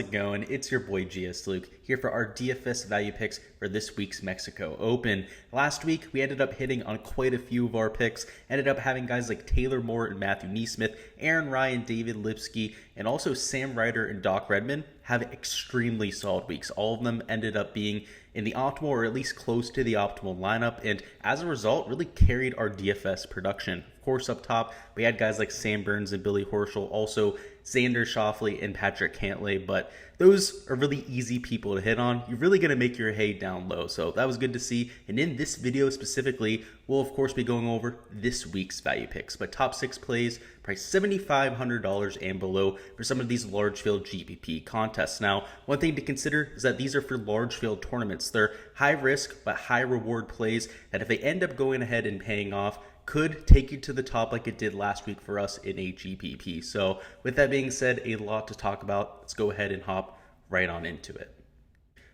it going? It's your boy Gsluke here for our DFS value picks for this week's Mexico Open. Last week, we ended up hitting on quite a few of our picks, ended up having guys like Taylor Moore and Matthew Neesmith, Aaron Ryan, David Lipsky, and also Sam Ryder and Doc Redman have extremely solid weeks. All of them ended up being in the optimal or at least close to the optimal lineup, and as a result, really carried our DFS production. Of course, up top, we had guys like Sam Burns and Billy Horschel, also Xander Schauffele and Patrick Cantlay, but those are really easy people to hit on. You're really going to make your hay down low, so that was good to see. And in this video specifically, we'll of course be going over this week's value picks, but top 6 plays, price $7,500 and below for some of these large field GPP contests. Now, one thing to consider is that these are for large field tournaments. They're high risk but high reward plays that if they end up going ahead and paying off, could take you to the top like it did last week for us in a GPP. So with that being said, a lot to talk about. Let's go ahead and hop right on into it.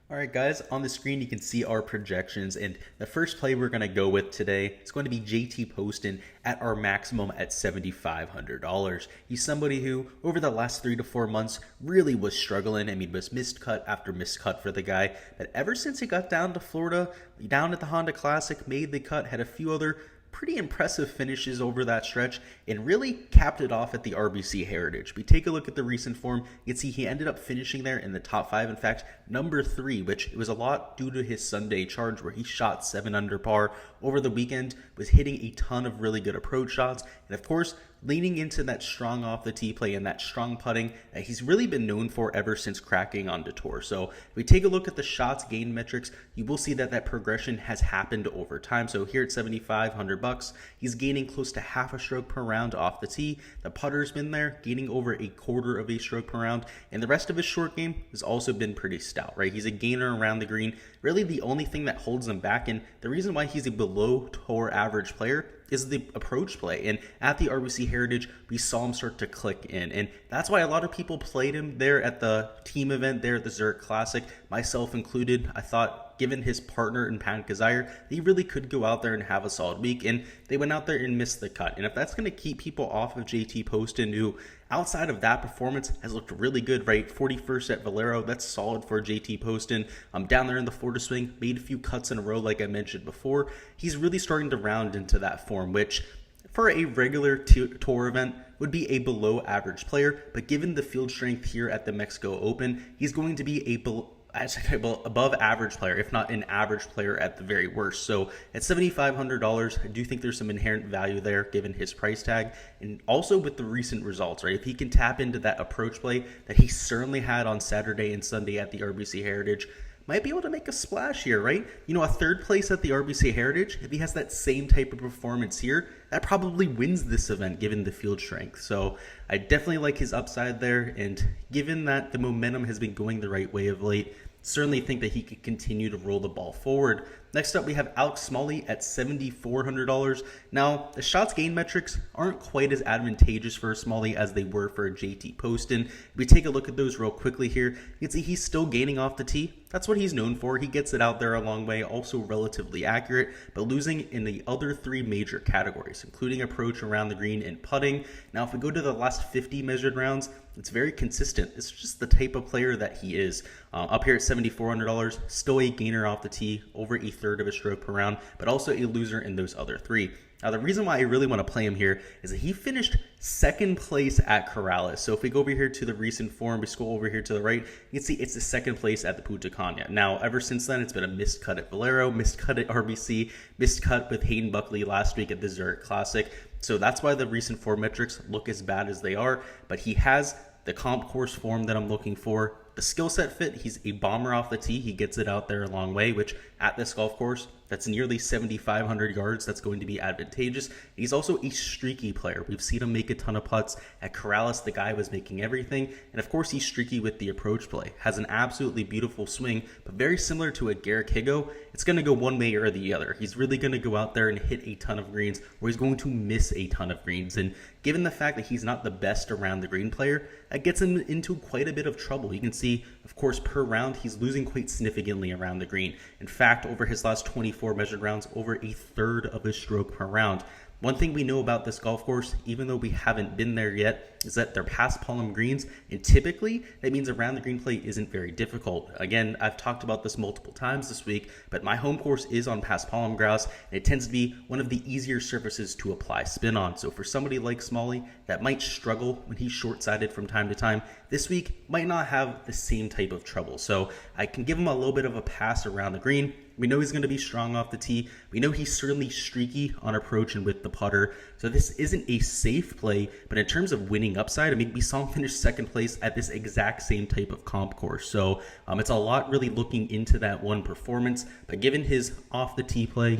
All right, guys, on the screen, you can see our projections, and the first play we're going to go with today is going to be JT Poston at our maximum at $7,500. He's somebody who, over the last 3 to 4 months, really was struggling. I mean, was missed cut after missed cut for the guy, but ever since he got down to Florida, down at the Honda Classic, made the cut, had a few other pretty impressive finishes over that stretch, and really capped it off at the RBC Heritage. We take a look at the recent form, you can see he ended up finishing there in the top 5, in fact, number 3, which it was a lot due to his Sunday charge where he shot 7 under par over the weekend, was hitting a ton of really good approach shots, and of course, leaning into that strong off the tee play and that strong putting that he's really been known for ever since cracking onto tour. So if we take a look at the shots gained metrics, you will see that that progression has happened over time. So here at $7,500, he's gaining close to half a stroke per round off the tee. The putter's been there, gaining over a quarter of a stroke per round, and the rest of his short game has also been pretty stout, right? He's a gainer around the green. Really the only thing that holds him back, and the reason why he's a below tour average player, is the approach play. And at the RBC Heritage, we saw him start to click in. And that's why a lot of people played him there at the team event there at the Zurich Classic, myself included. I thought, given his partner in Pat Kazire, he really could go out there and have a solid week. And they went out there and missed the cut. And if that's going to keep people off of JT Poston, who outside of that performance has looked really good, right? 41st at Valero, that's solid for JT Poston. Down there in the Florida swing, made a few cuts in a row like I mentioned before. He's really starting to round into that form, which for a regular tour event would be a below average player, but given the field strength here at the Mexico Open, he's going to be above average player, if not an average player at the very worst. So at $7,500, I do think there's some inherent value there given his price tag, and also with the recent results, right? If he can tap into that approach play that he certainly had on Saturday and Sunday at the RBC Heritage, might be able to make a splash here, right? You know, a third place at the RBC Heritage, if he has that same type of performance here, that probably wins this event given the field strength. So I definitely like his upside there, and given that the momentum has been going the right way of late, certainly think that he could continue to roll the ball forward. Next up, we have Alex Smalley at $7,400. Now, the shots gained metrics aren't quite as advantageous for Smalley as they were for JT Poston. If we take a look at those real quickly here, you can see he's still gaining off the tee. That's what he's known for. He gets it out there a long way, also relatively accurate, but losing in the other 3 major categories, including approach around the green and putting. Now, if we go to the last 50 measured rounds, it's very consistent. It's just the type of player that he is. Up here at $7,400, still a gainer off the tee, over a third of a stroke per round, but also a loser in those other 3. Now, the reason why I really want to play him here is that he finished 2nd place at Corrales. So if we go over here to the recent form, we scroll over here to the right, you can see it's the 2nd place at the Punta Cana. Now, ever since then, it's been a missed cut at Valero, missed cut at RBC, missed cut with Hayden Buckley last week at the Zurich Classic. So that's why the recent form metrics look as bad as they are, but he has the comp course form that I'm looking for. The skill set fit, he's a bomber off the tee. He gets it out there a long way, which at this golf course, that's nearly 7,500 yards. That's going to be advantageous. He's also a streaky player. We've seen him make a ton of putts. At Corrales, the guy was making everything. And of course, he's streaky with the approach play. Has an absolutely beautiful swing, but very similar to a Garrick Higgo, it's going to go one way or the other. He's really going to go out there and hit a ton of greens, or he's going to miss a ton of greens. And given the fact that he's not the best around the green player, that gets him into quite a bit of trouble. You can see, of course, per round, he's losing quite significantly around the green. In fact, over his last 24 measured rounds, over a third of a stroke per round. One thing we know about this golf course, even though we haven't been there yet, is that they're past palm greens, and typically that means around the green play isn't very difficult. Again, I've talked about this multiple times this week, but my home course is on past palm grass, and it tends to be one of the easier surfaces to apply spin on. So for somebody like Smalley that might struggle when he's short-sided from time to time, this week might not have the same type of trouble. So I can give him a little bit of a pass around the green. We know he's going to be strong off the tee. We know he's certainly streaky on approach and with the putter. So this isn't a safe play, but in terms of winning upside, I mean, we saw him finish second place at this exact same type of comp course. So it's a lot really looking into that one performance. But given his off the tee play,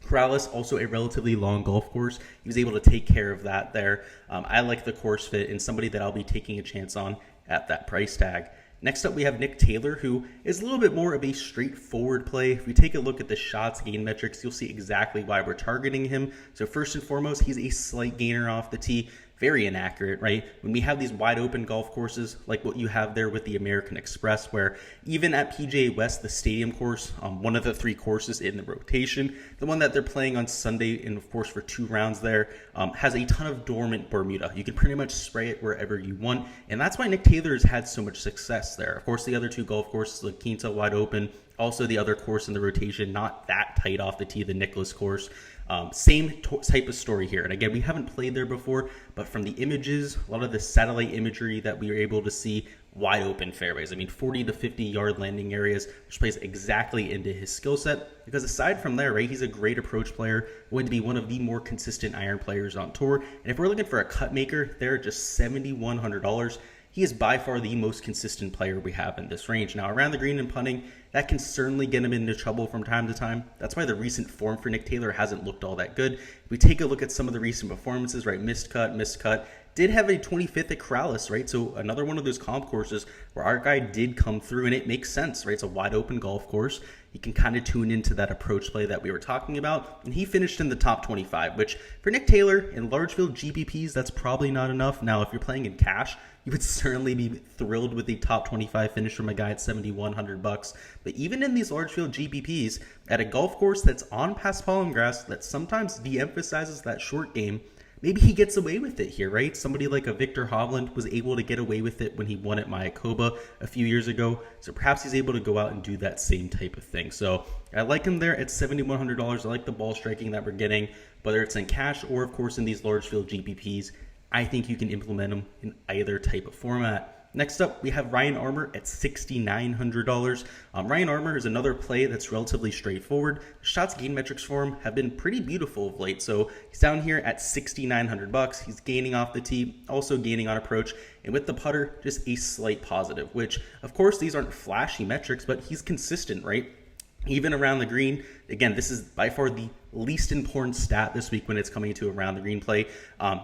Corrales, also a relatively long golf course. He was able to take care of that there. I like the course fit and somebody that I'll be taking a chance on at that price tag. Next up, we have Nick Taylor, who is a little bit more of a straightforward play. If we take a look at the shots gain metrics, you'll see exactly why we're targeting him. So first and foremost, he's a slight gainer off the tee. Very inaccurate, right? When we have these wide open golf courses, like what you have there with the American Express, where even at PGA West, the stadium course, one of the three courses in the rotation, the one that they're playing on Sunday, and of course for 2 rounds there, has a ton of dormant Bermuda. You can pretty much spray it wherever you want, and that's why Nick Taylor has had so much success there. Of course, the other 2 golf courses, La Quinta wide open, also the other course in the rotation, not that tight off the tee, the Nicklaus course. Same type of story here. And again, we haven't played there before, but from the images, a lot of the satellite imagery that we were able to see, wide open fairways. I mean, 40 to 50 yard landing areas, which plays exactly into his skill set. Because aside from there, right, he's a great approach player, going to be one of the more consistent iron players on tour. And if we're looking for a cut maker, they're just $7,100. He is by far the most consistent player we have in this range. Now, around the green and putting, that can certainly get him into trouble from time to time. That's why the recent form for Nick Taylor hasn't looked all that good. If we take a look at some of the recent performances, right, missed cut, did have a 25th at Corrales, right? So another one of those comp courses where our guy did come through, and it makes sense, right? It's a wide open golf course. You can kind of tune into that approach play that we were talking about, and he finished in the top 25, which for Nick Taylor in large field GPPs, that's probably not enough. Now, if you're playing in cash, you would certainly be thrilled with the top 25 finish from a guy at $7,100. But even in these large field GPPs, at a golf course that's on past palm grass that sometimes de-emphasizes that short game, maybe he gets away with it here, right? Somebody like a Victor Hovland was able to get away with it when he won at Mayakoba a few years ago. So perhaps he's able to go out and do that same type of thing. So I like him there at $7,100. I like the ball striking that we're getting, whether it's in cash or, of course, in these large field GPPs. I think you can implement them in either type of format. Next up, we have Ryan Armour at $6,900. Ryan Armour is another play that's relatively straightforward. The shots gain metrics for him have been pretty beautiful of late. So he's down here at $6,900. He's gaining off the tee, also gaining on approach. And with the putter, just a slight positive, which, of course, these aren't flashy metrics, but he's consistent, right? Even around the green, again, this is by far the least important stat this week when it's coming to around the green play.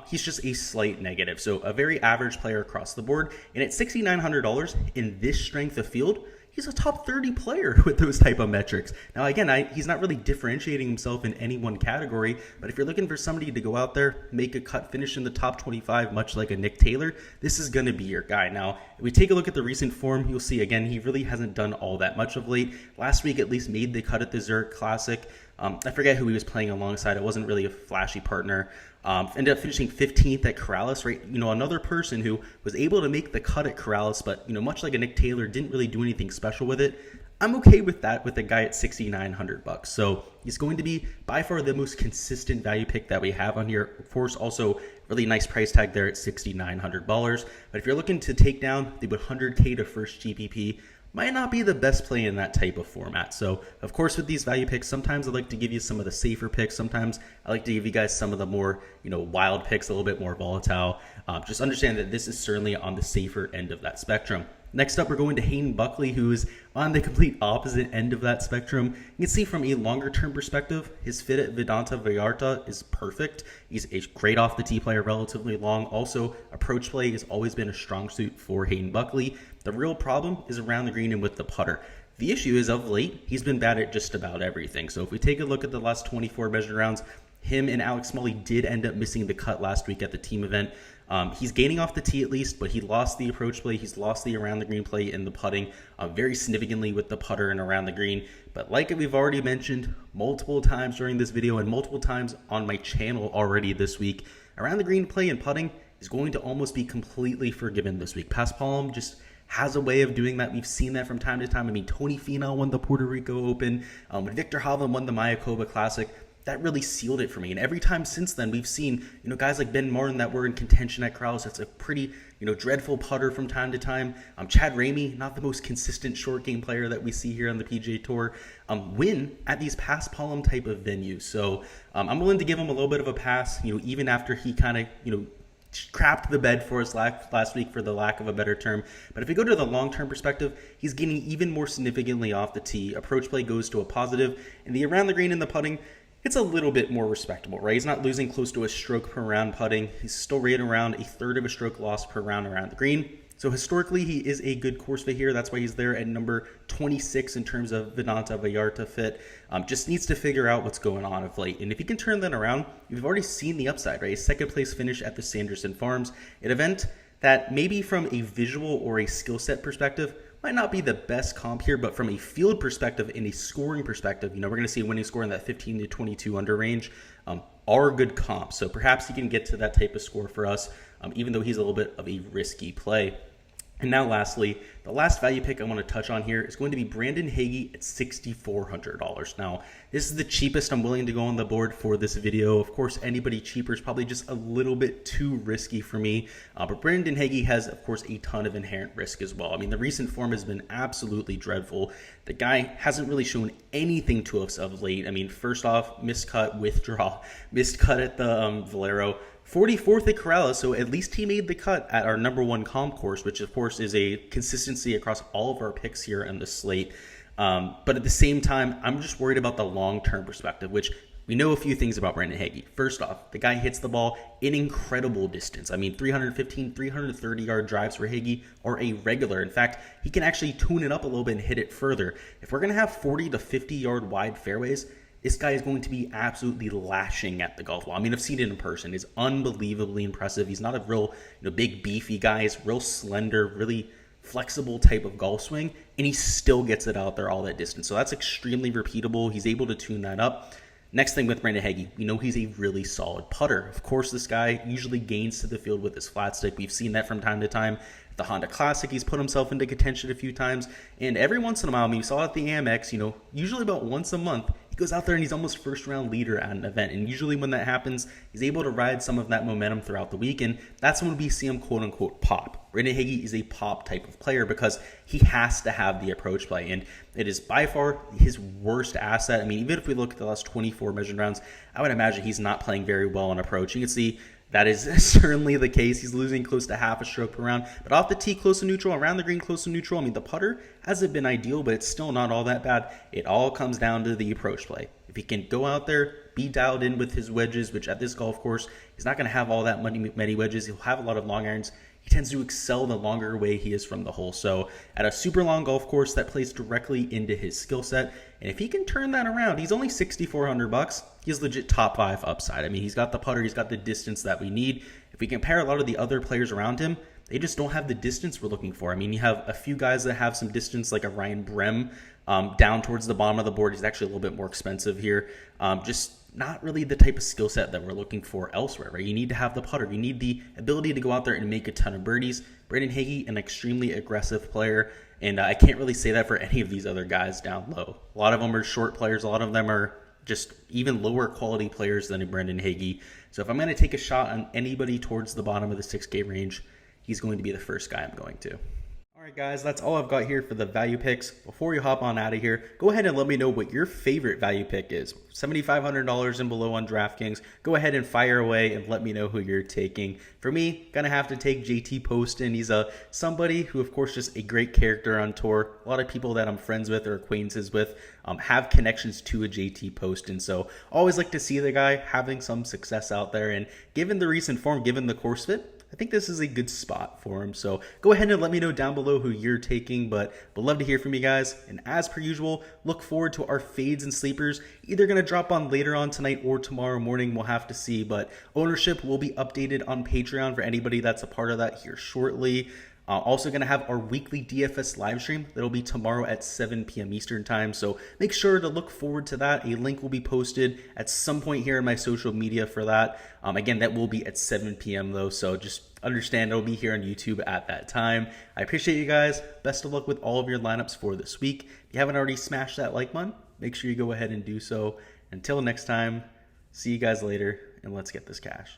He's just a slight negative. So a very average player across the board. And at $6,900 in this strength of field, he's a top 30 player with those type of metrics. Now, again, he's not really differentiating himself in any one category, but if you're looking for somebody to go out there, make a cut, finish in the top 25, much like a Nick Taylor, this is going to be your guy. Now, if we take a look at the recent form, you'll see, again, he really hasn't done all that much of late. Last week, at least, made the cut at the Zurich Classic. I forget who he was playing alongside. It wasn't really a flashy partner. Ended up finishing 15th at Corrales, right? Another person who was able to make the cut at Corrales, but, much like a Nick Taylor, didn't really do anything special with it. I'm okay with that with a guy at $6,900. So he's going to be by far the most consistent value pick that we have on here. Of course, also really nice price tag there at $6,900. But if you're looking to take down the 100K to first GPP, might not be the best play in that type of format. So, of course, with these value picks, sometimes I like to give you some of the safer picks. Sometimes I like to give you guys some of the more, wild picks, a little bit more volatile. Just understand that this is certainly on the safer end of that spectrum. Next up, we're going to Hayden Buckley, who is on the complete opposite end of that spectrum. You can see from a longer-term perspective, his fit at Vidanta Vallarta is perfect. He's a great off-the-tee player, relatively long. Also, approach play has always been a strong suit for Hayden Buckley. The real problem is around the green and with the putter. The issue is, of late, he's been bad at just about everything. So if we take a look at the last 24 measured rounds, him and Alex Smalley did end up missing the cut last week at the team event. He's gaining off the tee at least, but he lost the approach play. He's lost the around the green play in the putting very significantly with the putter and around the green. But like we've already mentioned multiple times during this video and multiple times on my channel already this week, around the green play and putting is going to almost be completely forgiven this week. Paspalum just has a way of doing that. We've seen that from time to time. I mean, Tony Finau won the Puerto Rico Open. When Victor Hovland won the Mayakoba Classic, that really sealed it for me. And every time since then, we've seen, guys like Ben Martin that were in contention at Corrales. That's a pretty, dreadful putter from time to time. Chad Ramey, not the most consistent short game player that we see here on the PGA Tour, win at these Paspalum type of venues. So I'm willing to give him a little bit of a pass, even after he kind of, crapped the bed for us last week, for the lack of a better term. But if we go to the long-term perspective, he's gaining even more significantly off the tee. Approach play goes to a positive, and the around the green and the putting, it's a little bit more respectable, right? He's not losing close to a stroke per round putting. He's still right around a third of a stroke loss per round around the green. So historically, he is a good course fit here. That's why he's there at number 26 in terms of Vidanta Vallarta fit. Just needs to figure out what's going on of late. And if he can turn that around, we've already seen the upside, right? A second place finish at the Sanderson Farms, an event that maybe from a visual or a skill set perspective might not be the best comp here, but from a field perspective and a scoring perspective, we're going to see a winning score in that 15 to 22 under range, are good comps. So perhaps he can get to that type of score for us, even though he's a little bit of a risky play. And now lastly, the last value pick I want to touch on here is going to be Brandon Hagee at $6,400. Now, this is the cheapest I'm willing to go on the board for this video. Of course, anybody cheaper is probably just a little bit too risky for me. But Brandon Hagee has, of course, a ton of inherent risk as well. I mean, the recent form has been absolutely dreadful. The guy hasn't really shown anything to us of late. I mean, first off, missed cut, withdraw, missed cut at the Valero. 44th at Corrales, so at least he made the cut at our number one comp course, which of course is a consistency across all of our picks here on the slate. But at the same time, I'm just worried about the long-term perspective, which we know a few things about Brandon Hagee. First off, the guy hits the ball in incredible distance. I mean, 315, 330-yard drives for Hagee are a regular. In fact, he can actually tune it up a little bit and hit it further. If we're going to have 40 to 50-yard wide fairways, this guy is going to be absolutely lashing at the golf ball. I mean, I've seen it in person. It's unbelievably impressive. He's not a real, big, beefy guy. He's real slender, really flexible type of golf swing, and he still gets it out there all that distance. So that's extremely repeatable. He's able to tune that up. Next thing with Brandon Hagee, we know he's a really solid putter. Of course, this guy usually gains to the field with his flat stick. We've seen that from time to time. At the Honda Classic, he's put himself into contention a few times. And every once in a while, I mean, we saw at the Amex, usually about once a month, he goes out there and he's almost first-round leader at an event. And usually when that happens, he's able to ride some of that momentum throughout the week. And that's when we see him, quote-unquote, pop. Brandon Hagee is a pop type of player because he has to have the approach play. And it is by far his worst asset. I mean, even if we look at the last 24 measured rounds, I would imagine he's not playing very well on approach. You can see that is certainly the case. He's losing close to half a stroke per round. But off the tee, close to neutral. Around the green, close to neutral. I mean, the putter hasn't been ideal, but it's still not all that bad. It all comes down to the approach play. If he can go out there, be dialed in with his wedges, which at this golf course, he's not going to have all that many wedges. He'll have a lot of long irons. He tends to excel the longer away he is from the hole. So at a super long golf course, that plays directly into his skill set. And if he can turn that around, he's only $6,400. He's legit top 5 upside. I mean, he's got the putter, he's got the distance that we need. If we compare a lot of the other players around him, they just don't have the distance we're looking for. I mean, you have a few guys that have some distance, like a Ryan Brem down towards the bottom of the board. He's actually a little bit more expensive here. Just not really the type of skill set that we're looking for elsewhere, right? You need to have the putter. You need the ability to go out there and make a ton of birdies. Brandon Hagee, an extremely aggressive player, and I can't really say that for any of these other guys down low. A lot of them are short players. A lot of them are just even lower quality players than a Brandon Hagee. So if I'm going to take a shot on anybody towards the bottom of the 6K range, he's going to be the first guy I'm going to. All right, guys, that's all I've got here for the value picks. Before you hop on out of here, go ahead and let me know what your favorite value pick is. $7,500 and below on Draftkings. Go ahead and fire away and let me know who you're taking. For me, gonna have to take JT Poston. He's somebody who, of course, just a great character on tour. A lot of people that I'm friends with or acquaintances with have connections to a JT Poston. So always like to see the guy having some success out there. And given the recent form, given the course fit, I think this is a good spot for him. So go ahead and let me know down below who you're taking, but would love to hear from you guys. And as per usual, look forward to our fades and sleepers. Either going to drop on later on tonight or tomorrow morning. We'll have to see, but ownership will be updated on Patreon for anybody that's a part of that here shortly. Also going to have our weekly DFS live stream. That'll be tomorrow at 7 p.m. Eastern time. So make sure to look forward to that. A link will be posted at some point here in my social media for that. Again, that will be at 7 p.m. though. So just understand it'll be here on YouTube at that time. I appreciate you guys. Best of luck with all of your lineups for this week. If you haven't already smashed that like button, make sure you go ahead and do so. Until next time, see you guys later, and let's get this cash.